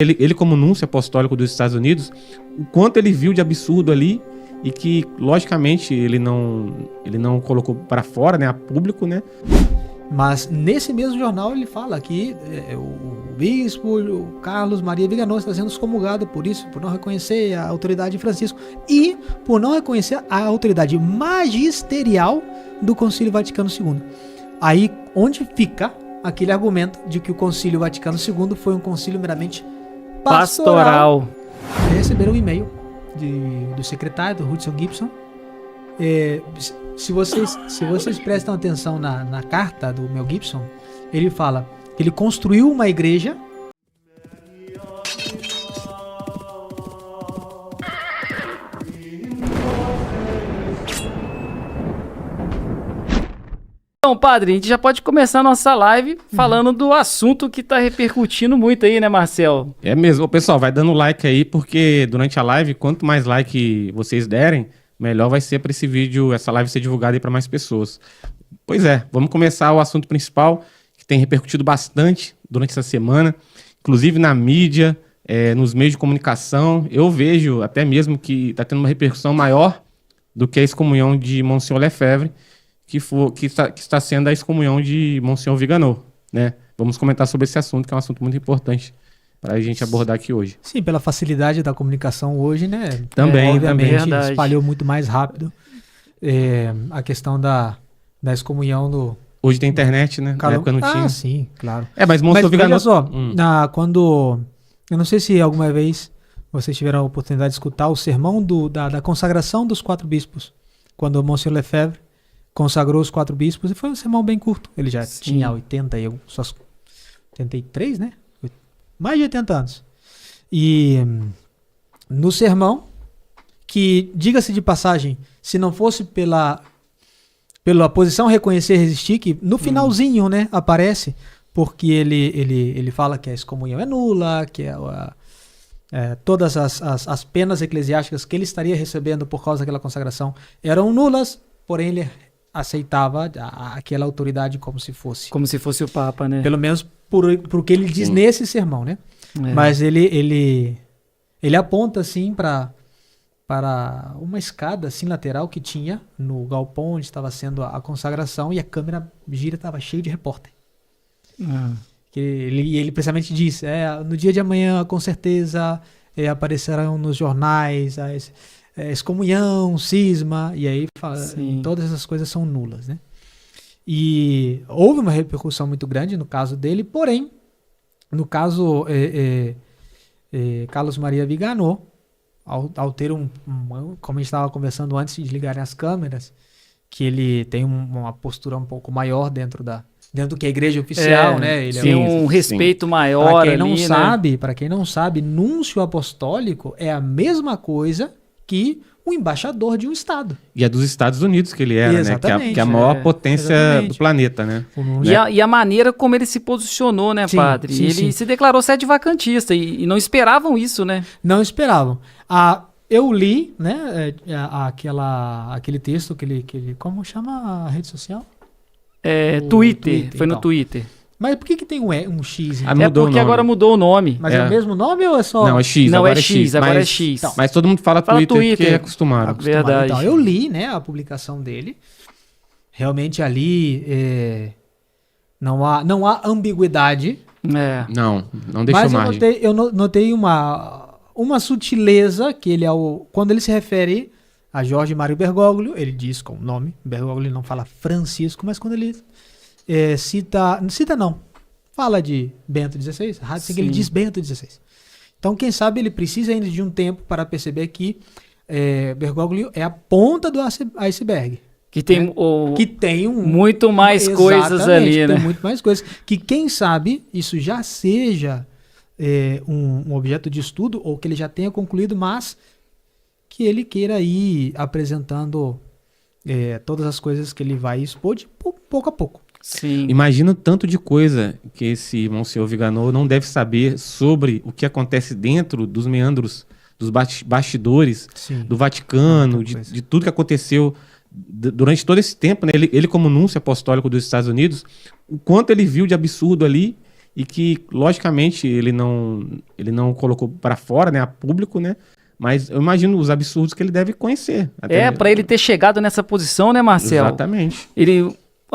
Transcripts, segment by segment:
Ele como núncio apostólico dos Estados Unidos, o quanto ele viu de absurdo ali e que, logicamente, ele não colocou para fora, né, a público, né? Mas nesse mesmo jornal ele fala que o bispo o Carlos Maria Viganò está sendo excomungado por isso, por não reconhecer a autoridade de Francisco e por não reconhecer a autoridade magisterial do Concílio Vaticano II. Aí onde fica aquele argumento de que o Concílio Vaticano II foi um concílio meramente pastoral. Receberam um e-mail do secretário, do Hudson Gibson. Se vocês prestam atenção na carta do Mel Gibson, ele fala que ele construiu uma igreja. Então, padre, a gente já pode começar a nossa live falando do assunto que tá repercutindo muito aí, né, Marcel? É mesmo. Ô, pessoal, vai dando like aí, porque durante a live, quanto mais like vocês derem, melhor vai ser para esse vídeo, essa live ser divulgada aí para mais pessoas. Pois é, vamos começar o assunto principal, que tem repercutido bastante durante essa semana, inclusive na mídia, nos meios de comunicação. Eu vejo até mesmo que está tendo uma repercussão maior do que a excomunhão de Monsenhor Lefebvre, que está sendo a excomunhão de Monsenhor Viganò, né? Vamos comentar sobre esse assunto, que é um assunto muito importante para a gente abordar aqui hoje. Sim, pela facilidade da comunicação hoje, né? Também, obviamente, espalhou muito mais rápido a questão da excomunhão do... Hoje tem internet, né? Na época não tinha. Ah, sim, claro. Mas Monsenhor Viganò... Olha só, quando... Eu não sei se alguma vez vocês tiveram a oportunidade de escutar o sermão da consagração dos 4 bispos, quando Monsenhor Lefebvre consagrou os 4 bispos, e foi um sermão bem curto. Ele já tinha 83, né? Mais de 80 anos. E no sermão, que, diga-se de passagem, se não fosse pela posição reconhecer e resistir, que no finalzinho, né, aparece, porque ele fala que a excomunhão é nula, que todas as penas eclesiásticas que ele estaria recebendo por causa daquela consagração eram nulas, porém ele aceitava aquela autoridade como se fosse. Como se fosse o Papa, né? Pelo menos por que ele diz nesse sermão, né? Mas ele aponta assim para uma escada assim lateral que tinha no galpão onde estava sendo a consagração, e a câmera gira, estava cheio de repórter. Ele precisamente diz, no dia de amanhã com certeza aparecerão nos jornais excomunhão, cisma, e aí todas essas coisas são nulas, né? E houve uma repercussão muito grande no caso dele, porém, no caso Carlos Maria Viganò, ao ter como a gente estava conversando antes de ligarem as câmeras, que ele tem uma postura um pouco maior dentro do que a igreja oficial, né? Ele tem um respeito maior ali, né? Para quem não sabe, núncio apostólico é a mesma coisa que o embaixador de um estado. E é dos Estados Unidos que ele era, exatamente, né? Que é a maior potência do planeta, né? E a maneira como ele se posicionou, né, padre? Ele se declarou sedevacantista e não esperavam isso, né? Não esperavam. Eu li, né, aquele texto que ele... Como chama a rede social? Twitter. Foi no Twitter. Mas por que tem um X? Porque agora mudou o nome. Mas é o mesmo nome ou é só... Não, é X. Não, agora é X. Agora é X. Então, mas todo mundo fala Twitter porque é acostumado. Verdade. Então, eu li, né, a publicação dele. Realmente ali não há ambiguidade. Não deixou margem. Mas eu notei uma sutileza que ele quando ele se refere a Jorge Mário Bergoglio, ele diz com o nome, Bergoglio não fala Francisco, mas quando ele fala de Bento XVI, Ratzinger, ele diz Bento XVI. Então, quem sabe ele precisa ainda de um tempo para perceber que Bergoglio é a ponta do iceberg. Que tem, muito mais coisas ali, né? Tem muito mais coisas. Que quem sabe isso já seja um objeto de estudo, ou que ele já tenha concluído, mas que ele queira ir apresentando todas as coisas que ele vai expor de pouco a pouco. Sim. Imagina o tanto de coisa que esse Monsenhor Viganò não deve saber sobre o que acontece dentro dos meandros, dos bastidores do Vaticano, de tudo que aconteceu durante todo esse tempo, né? Ele como núncio apostólico dos Estados Unidos, o quanto ele viu de absurdo ali e que, logicamente, ele não colocou para fora, né, a público, né? Mas eu imagino os absurdos que ele deve conhecer. Para ele ter chegado nessa posição, né, Marcelo? Exatamente.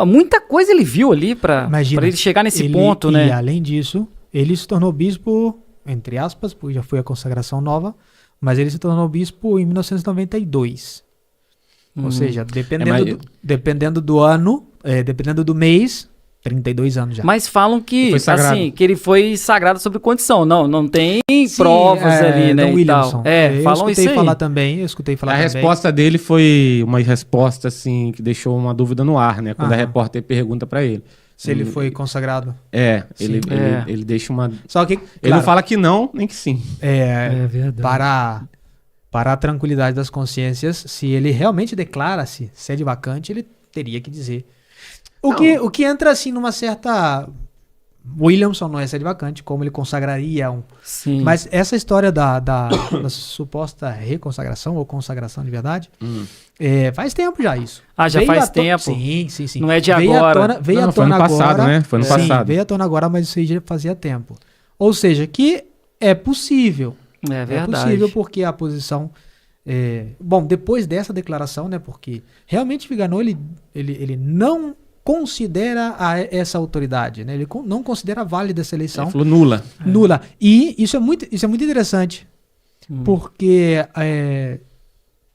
Muita coisa ele viu ali para ele chegar nesse ponto, né? E além disso, ele se tornou bispo, entre aspas, porque já foi a consagração nova, mas ele se tornou bispo em 1992. Ou seja, dependendo do ano, dependendo do mês, 32 anos já. Mas falam que, assim, que ele foi sagrado sob condição. Não tem provas ali, né? Williamson. Falam isso aí. Eu escutei falar também. A resposta dele foi uma resposta, assim, que deixou uma dúvida no ar, né? Quando a repórter pergunta para ele. Se ele foi consagrado. Ele deixa uma... Só que, ele não fala que não, nem que sim. É verdade. Para a tranquilidade das consciências, se ele realmente declara-se sede vacante, ele teria que dizer... O que entra, assim, numa certa... Williamson não é sede vacante, como ele consagraria um... Sim. Mas essa história da suposta reconsagração ou consagração de verdade, faz tempo já isso. Já faz tempo? Sim. Não é de agora. Veio à tona foi no passado, agora, né? Foi no passado. Veio à tona agora, mas isso aí já fazia tempo. Ou seja, que é possível. É verdade. É possível porque a posição... Bom, depois dessa declaração, né? Porque realmente Viganò, ele não considera essa autoridade, né? Ele não considera válida essa eleição. Ele falou nula. Nula. E isso é muito interessante, porque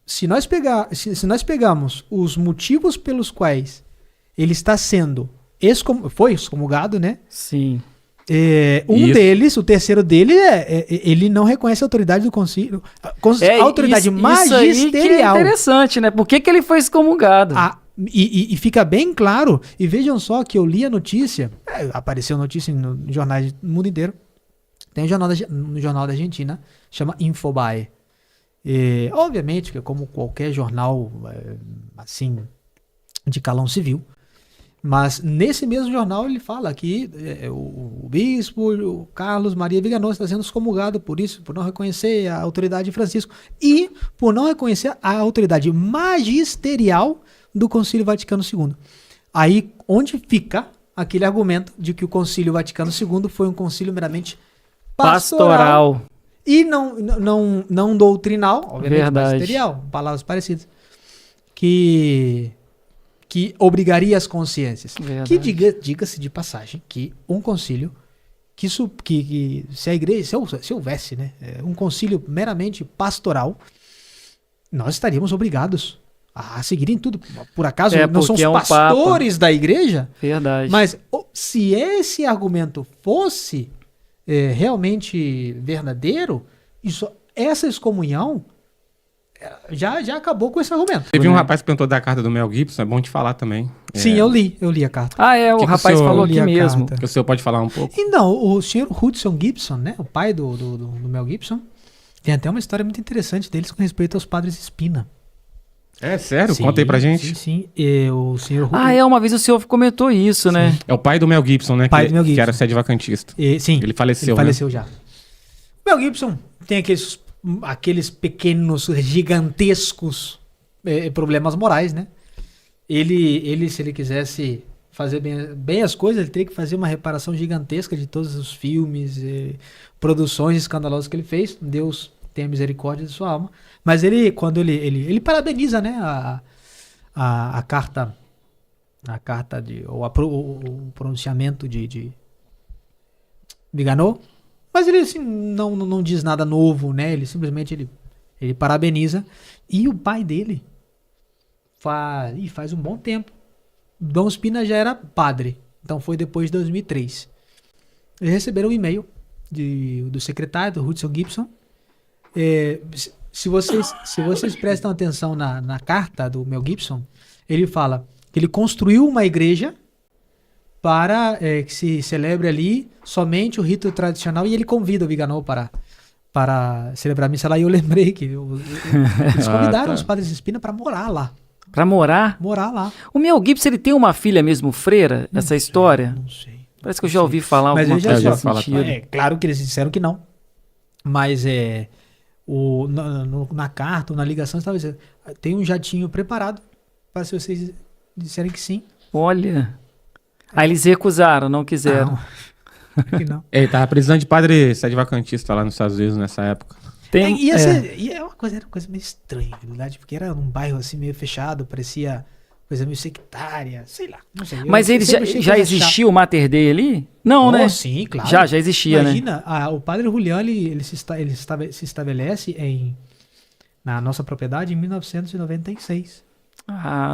se nós pegarmos os motivos pelos quais ele está sendo foi excomungado, né? Sim. Deles, o terceiro dele, ele não reconhece a autoridade do concílio. A autoridade magisterial. Isso aí que é interessante, né? Por que ele foi excomungado? E fica bem claro, e vejam só que eu li a notícia, apareceu notícia em jornais do mundo inteiro, tem um jornal da Argentina, chama Infobae. Obviamente que como qualquer jornal, assim, de calão civil, mas nesse mesmo jornal ele fala que o bispo o Carlos Maria Viganò está sendo excomungado por isso, por não reconhecer a autoridade de Francisco e por não reconhecer a autoridade magisterial do Concílio Vaticano II. Aí, onde fica aquele argumento de que o Concílio Vaticano II foi um concílio meramente pastoral. E não doutrinal, obviamente magisterial, palavras parecidas, que obrigaria as consciências. Verdade. Que diga-se de passagem que um concílio que se a igreja, se houvesse, né, um concílio meramente pastoral, nós estaríamos obrigados a seguirem tudo. Por acaso não são os pastores da igreja? Verdade. Mas se esse argumento fosse realmente verdadeiro, essa excomunhão já acabou com esse argumento. Teve um rapaz que perguntou da carta do Mel Gibson, é bom te falar também. Sim, eu li a carta. O rapaz falou aqui mesmo. Que o senhor pode falar um pouco? Então, o senhor Hudson Gibson, né, o pai do Mel Gibson, tem até uma história muito interessante deles com respeito aos padres Espina. É sério? Sim, conta aí pra gente. Sim. O senhor... uma vez o senhor comentou isso, né? É o pai do Mel Gibson, né? Pai do Mel Gibson. Que era sede vacantista. Sim. Ele faleceu, já. O Mel Gibson tem aqueles pequenos, gigantescos problemas morais, né? Ele, se ele quisesse fazer bem as coisas, ele teria que fazer uma reparação gigantesca de todos os filmes, produções escandalosas que ele fez. Deus tenha misericórdia de sua alma. Mas quando ele parabeniza, né, a carta o pronunciamento de Viganò, mas ele assim, não diz nada novo, né? Ele simplesmente ele parabeniza. E o pai dele faz um bom tempo. Dom Espina já era padre, então foi depois de 2003. Eles receberam um e-mail do secretário, do Hudson Gibson. Se vocês prestam atenção na carta do Mel Gibson, ele fala que ele construiu uma igreja para que se celebre ali somente o rito tradicional e ele convida o Viganò para celebrar a missa lá. E eu lembrei que eles convidaram os padres Espina para morar lá. Para morar? Morar lá. O Mel Gibson, ele tem uma filha mesmo freira, essa história? Não sei. Parece que eu já ouvi falar alguma coisa nesse sentido. Claro que eles disseram que não. Mas na carta ou na ligação estava dizendo, tem um jatinho preparado para se vocês disserem que sim. Olha. Aí eles recusaram, não quiseram. Aqui não. Ele tava precisando de padre sede vacantista lá nos Estados Unidos nessa época. Era uma coisa meio estranha, na verdade, porque era um bairro assim meio fechado, parecia coisa meio sectária, sei lá, não sei. Mas ele já existia o Mater Dei ali? Não, né? Sim, claro. Já existia, Imagina, né? O padre Julián, ele se estabelece na nossa propriedade em 1996. Ah,